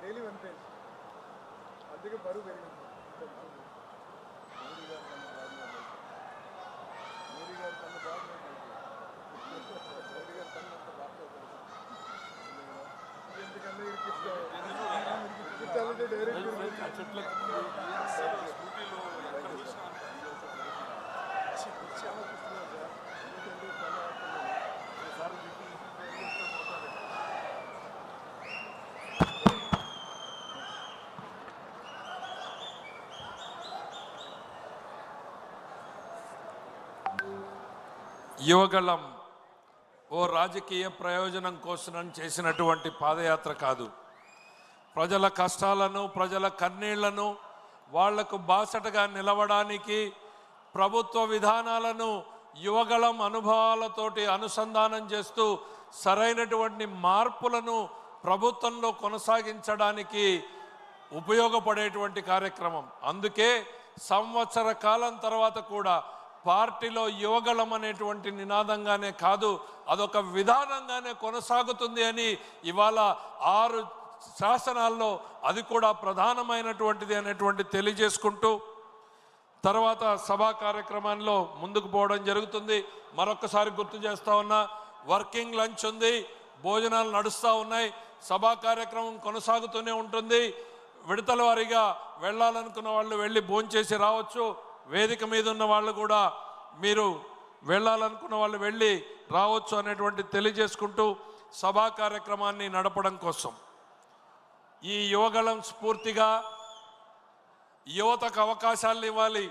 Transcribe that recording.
Daily 1 page అందుకే బరువు పెరిగింది. మోడీ గారి కన్నా బాగా ఎందుకన్నా ఇరికించాలంటే డైరెక్ట్ యువగళం ఓ రాజకీయ ప్రయోజనం కోసం చేసినటువంటి పాదయాత్ర కాదు. ప్రజల కష్టాలను, ప్రజల కన్నీళ్లను వాళ్లకు బాసటగా నిలవడానికి ప్రభుత్వ విధానాలను యువగళం అనుభవాలతోటి అనుసంధానం చేస్తూ సరైనటువంటి మార్పులను ప్రభుత్వంలో కొనసాగించడానికి ఉపయోగపడేటువంటి కార్యక్రమం. అందుకే సంవత్సర కాలం తర్వాత కూడా పార్టీలో యువగళం అనేటువంటి నినాదంగానే కాదు, అదొక విధానంగానే కొనసాగుతుంది అని ఇవాళ 6 శాసనాల్లో అది కూడా ప్రధానమైనటువంటిది అనేటువంటి తెలియజేసుకుంటూ తర్వాత సభా కార్యక్రమంలో ముందుకు పోవడం జరుగుతుంది. మరొకసారి గుర్తు చేస్తా ఉన్నా, వర్కింగ్ లంచ్ ఉంది, భోజనాలు నడుస్తూ ఉన్నాయి, సభా కార్యక్రమం కొనసాగుతూనే ఉంటుంది. విడతల వారీగా వెళ్ళాలనుకున్న వాళ్ళు వెళ్ళి భోంచేసి రావచ్చు. వేదిక మీద ఉన్న వాళ్ళు కూడా మీరు వెళ్ళాలనుకున్న వాళ్ళు వెళ్ళి రావచ్చు అనేటువంటి తెలియజేసుకుంటూ సభా కార్యక్రమాన్ని నడపడం కోసం ఈ యువగళం స్ఫూర్తిగా యువతకు అవకాశాలు ఇవ్వాలి.